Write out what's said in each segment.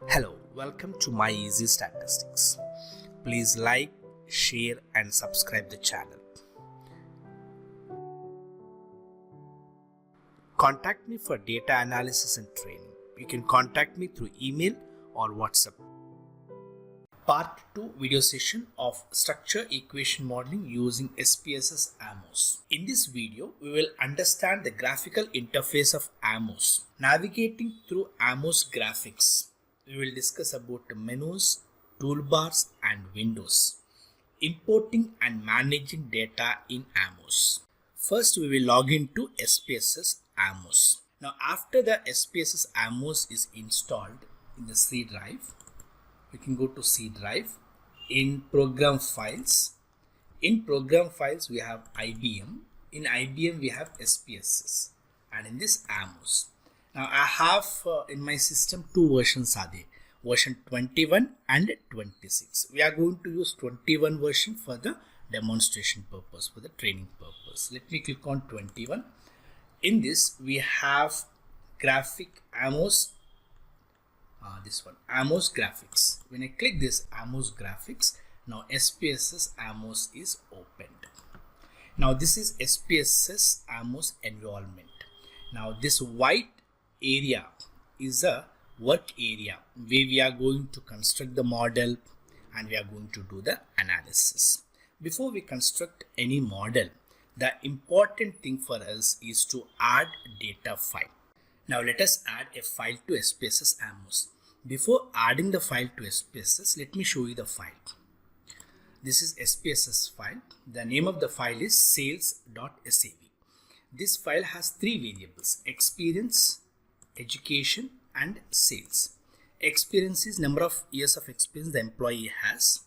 Hello, welcome to My Easy Statistics. Please like, share and subscribe the channel. Contact me for data analysis and training. You can contact me through email or WhatsApp. Part 2 video session of structure equation modeling using SPSS Amos. In this video, we will understand the graphical interface of Amos. Navigating through Amos graphics, we will discuss about the menus, toolbars and windows. Importing and managing data in Amos. First, we will log into SPSS Amos. Now, after the SPSS Amos is installed in the C drive, we can go to C drive. In program files, we have IBM. In IBM, we have SPSS, and in this Amos. Now, I have in my system two versions are there, version 21 and 26. We are going to use 21 version for the demonstration purpose, for the training purpose. Let me click on 21. In this, we have graphic Amos. This one, Amos graphics. When I click this Amos graphics, now SPSS Amos is opened. Now this is SPSS Amos environment. Now this white area is a work area where we are going to construct the model and we are going to do the analysis. Before we construct any model, the important thing for us is to add data file. Now let us add a file to SPSS Amos. Before adding the file to SPSS, let me show you the file. This is SPSS file. The name of the file is sales.sav. This file has three variables: experience, education and sales. Experience is number of years of experience the employee has.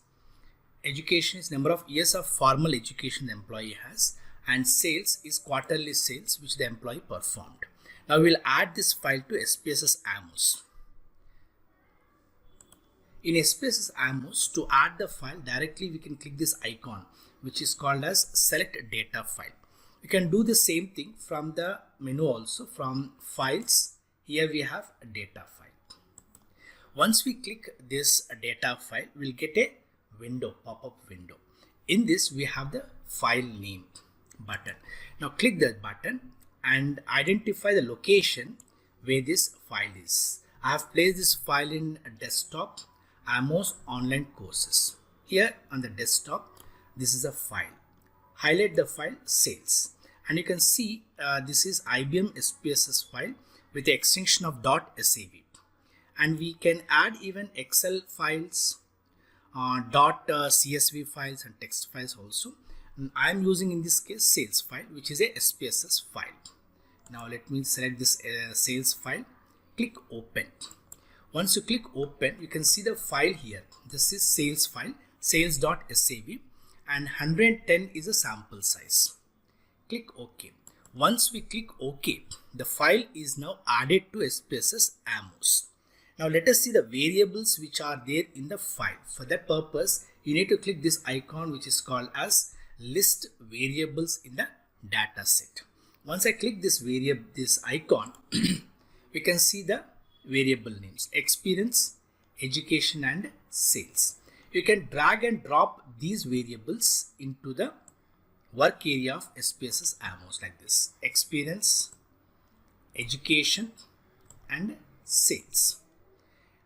Education is number of years of formal education the employee has. And sales is quarterly sales which the employee performed. Now we will add this file to SPSS Amos. In SPSS Amos, to add the file directly, we can click this icon which is called as select data file. You can do the same thing from the menu also. From files, here we have a data file. Once we click this data file, we'll get a window, pop-up window. In this, we have the file name button. Now click that button and identify the location where this file is. I have placed this file in desktop, Amos online courses. Here on the desktop, this is a file. Highlight the file sales, and you can see this is IBM SPSS file with the extension of .sav, and we can add even Excel files, .csv files and text files also. I am using in this case sales file, which is a SPSS file. Now let me select this sales file, click open. Once you click open, you can see the file here. This is sales file, sales.sav, and 110 is a sample size. Click OK. Once we click OK, the file is now added to SPSS Amos. Now let us see the variables which are there in the file. For that purpose, you need to click this icon which is called as list variables in the data set. Once I click this icon, we can see the variable names: experience, education and sales. You can drag and drop these variables into the work area of SPSS Amos like this: experience, education and sales.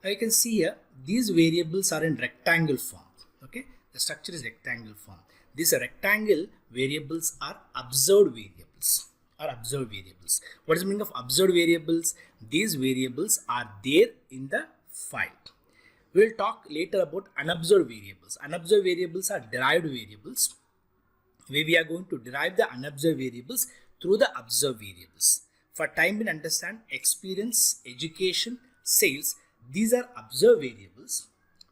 Now you can see here these variables are in rectangle form. Okay, the structure is rectangle form. These rectangle variables are observed variables. What is the meaning of observed variables? These variables are there in the file. We will talk later about unobserved variables. Unobserved variables are derived variables, where we are going to derive the unobserved variables through the observed variables. For time being, understand experience, education, sales. These are observed variables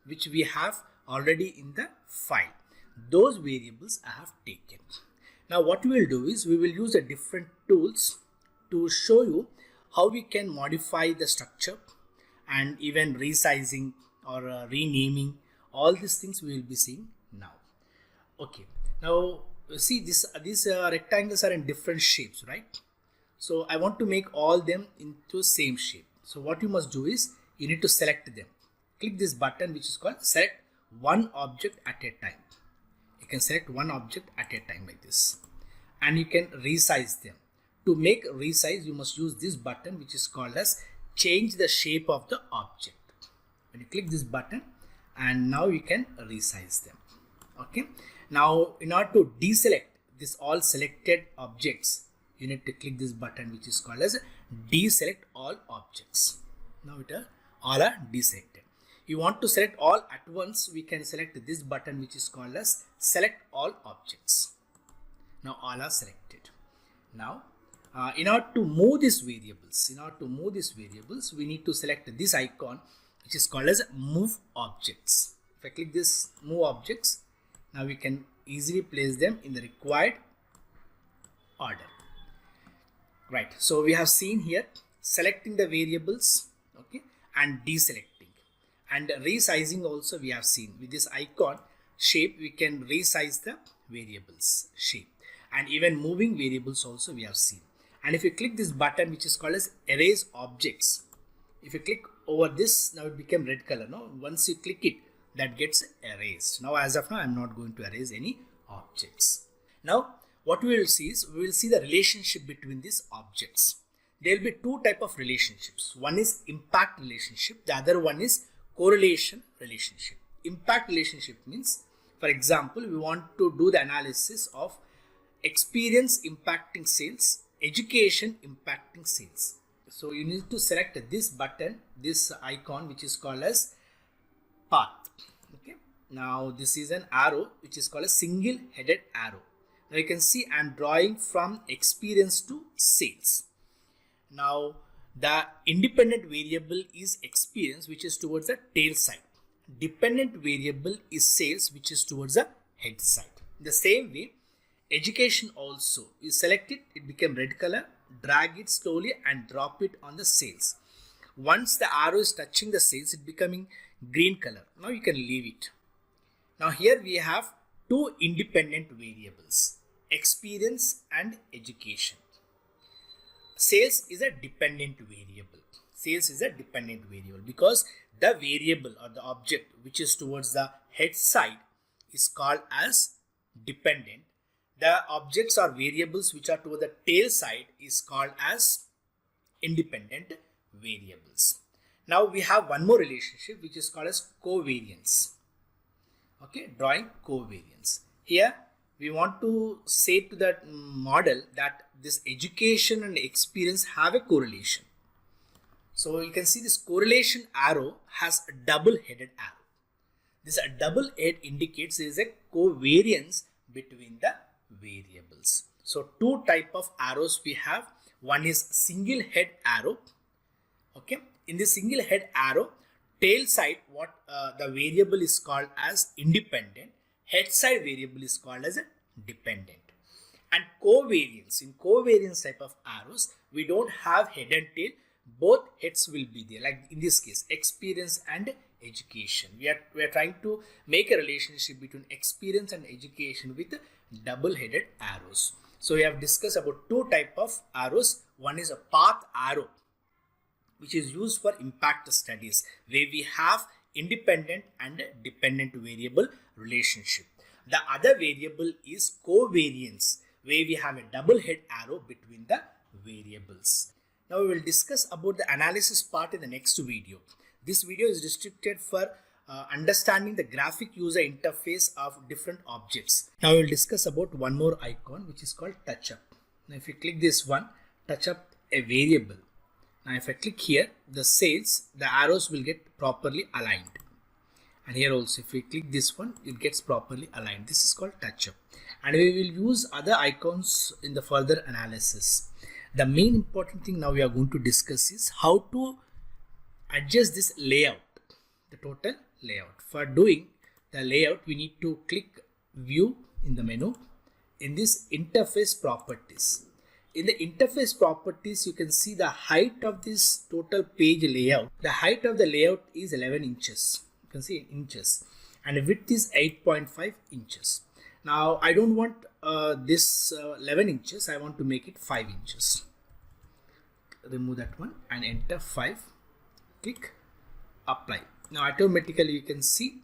which we have already in the file. Those variables I have taken. Now what we will do is we will use the different tools to show you how we can modify the structure and even resizing or renaming. All these things we will be seeing now. Okay, now see these rectangles are in different shapes, right? So I want to make all them into same shape. So what you must do is you need to select them. click this button which is called select one object at a time. You can select one object at a time like this, and you can resize them. To make resize, you must use this button which is called as change the shape of the object. When you click this button, and now you can resize them. Okay. Now in order to deselect this all selected objects, you need to click this button which is called as deselect all objects. Now all are deselected. You want to select all at once, we can select this button which is called as select all objects. Now all are selected. Now in order to move these variables, we need to select this icon which is called as move objects. If I click this move objects, now we can easily place them in the required order. Right, so we have seen here selecting the variables, okay, and deselecting, and resizing also we have seen. With this icon shape we can resize the variables shape, and even moving variables also we have seen. And if you click this button which is called as erase objects, if you click over this, now it became red color. No, once you click it, that gets erased. Now as of now I am not going to erase any objects. Now what we will see is, we will see the relationship between these objects. There will be two type of relationships. One is impact relationship, the other one is correlation relationship. Impact relationship means, for example, we want to do the analysis of experience impacting sales, education impacting sales. So you need to select this button, this icon which is called as path. Okay. Now this is an arrow which is called a single headed arrow. Now you can see I am drawing from experience to sales. Now the independent variable is experience, which is towards the tail side. Dependent variable is sales, which is towards the head side. The same way, education also, you select it, it became red color, drag it slowly and drop it on the sales. Once the arrow is touching the sales, it becoming green color. Now you can leave it. Now here we have two independent variables, experience and education. Sales is a dependent variable. Sales is a dependent variable because the variable or the object which is towards the head side is called as dependent. The objects or variables which are toward the tail side is called as independent variables. Now we have one more relationship which is called as covariance. Okay, drawing covariance. Here we want to say to that model that this education and experience have a correlation. So you can see this correlation arrow has a double-headed arrow. This double head indicates there is a covariance between the variables. So two type of arrows we have. One is single head arrow. Okay, in the single head arrow, tail side what the variable is called as independent, head side variable is called as a dependent. And covariance, in covariance type of arrows, we don't have head and tail, both heads will be there, like in this case experience and education. We are trying to make a relationship between experience and education with double-headed arrows. So we have discussed about two type of arrows. One is a path arrow, which is used for impact studies, where we have independent and dependent variable relationship. The other variable is covariance, where we have a double head arrow between the variables. Now we will discuss about the analysis part in the next video. This video is restricted for understanding the graphic user interface of different objects. Now we will discuss about one more icon which is called touch up. Now if you click this one, touch up a variable. Now if I click here, the sales, the arrows will get properly aligned. And here also if we click this one, it gets properly aligned. This is called touch up. And we will use other icons in the further analysis. The main important thing now we are going to discuss is how to adjust this layout, the total layout. For doing the layout, we need to click view in the menu. In this interface properties, in the interface properties, you can see the height of this total page layout. The height of the layout is 11 inches. You can see inches, and width is 8.5 inches. Now I don't want this 11 inches. I want to make it 5 inches. Remove that one and enter 5. Click apply. Now automatically you can see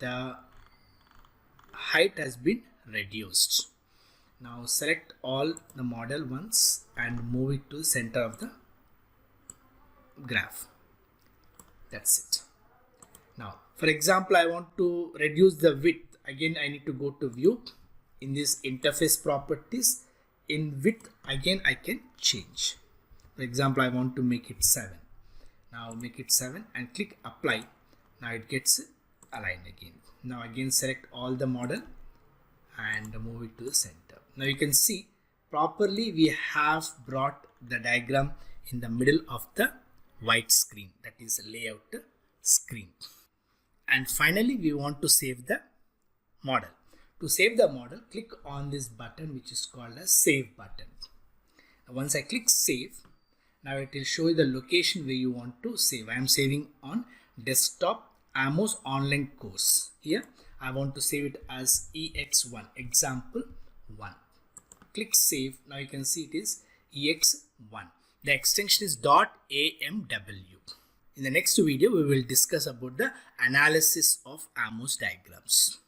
the height has been reduced. Now select all the model once and move it to the center of the graph. That's it. Now for example, I want to reduce the width. Again I need to go to view. In this interface properties, in width again I can change. For example, I want to make it 7. Now make it 7 and click apply. Now it gets aligned again. Now again select all the model and move it to the center. Now you can see properly we have brought the diagram in the middle of the white screen, that is layout screen. And finally we want to save the model. To save the model, click on this button which is called as save button. Now once I click save, now it will show you the location where you want to save. I am saving on desktop Amos online course. Here I want to save it as EX1, example 1. Click save. Now you can see it is EX1. The extension is .amw. In the next video we will discuss about the analysis of Amos diagrams.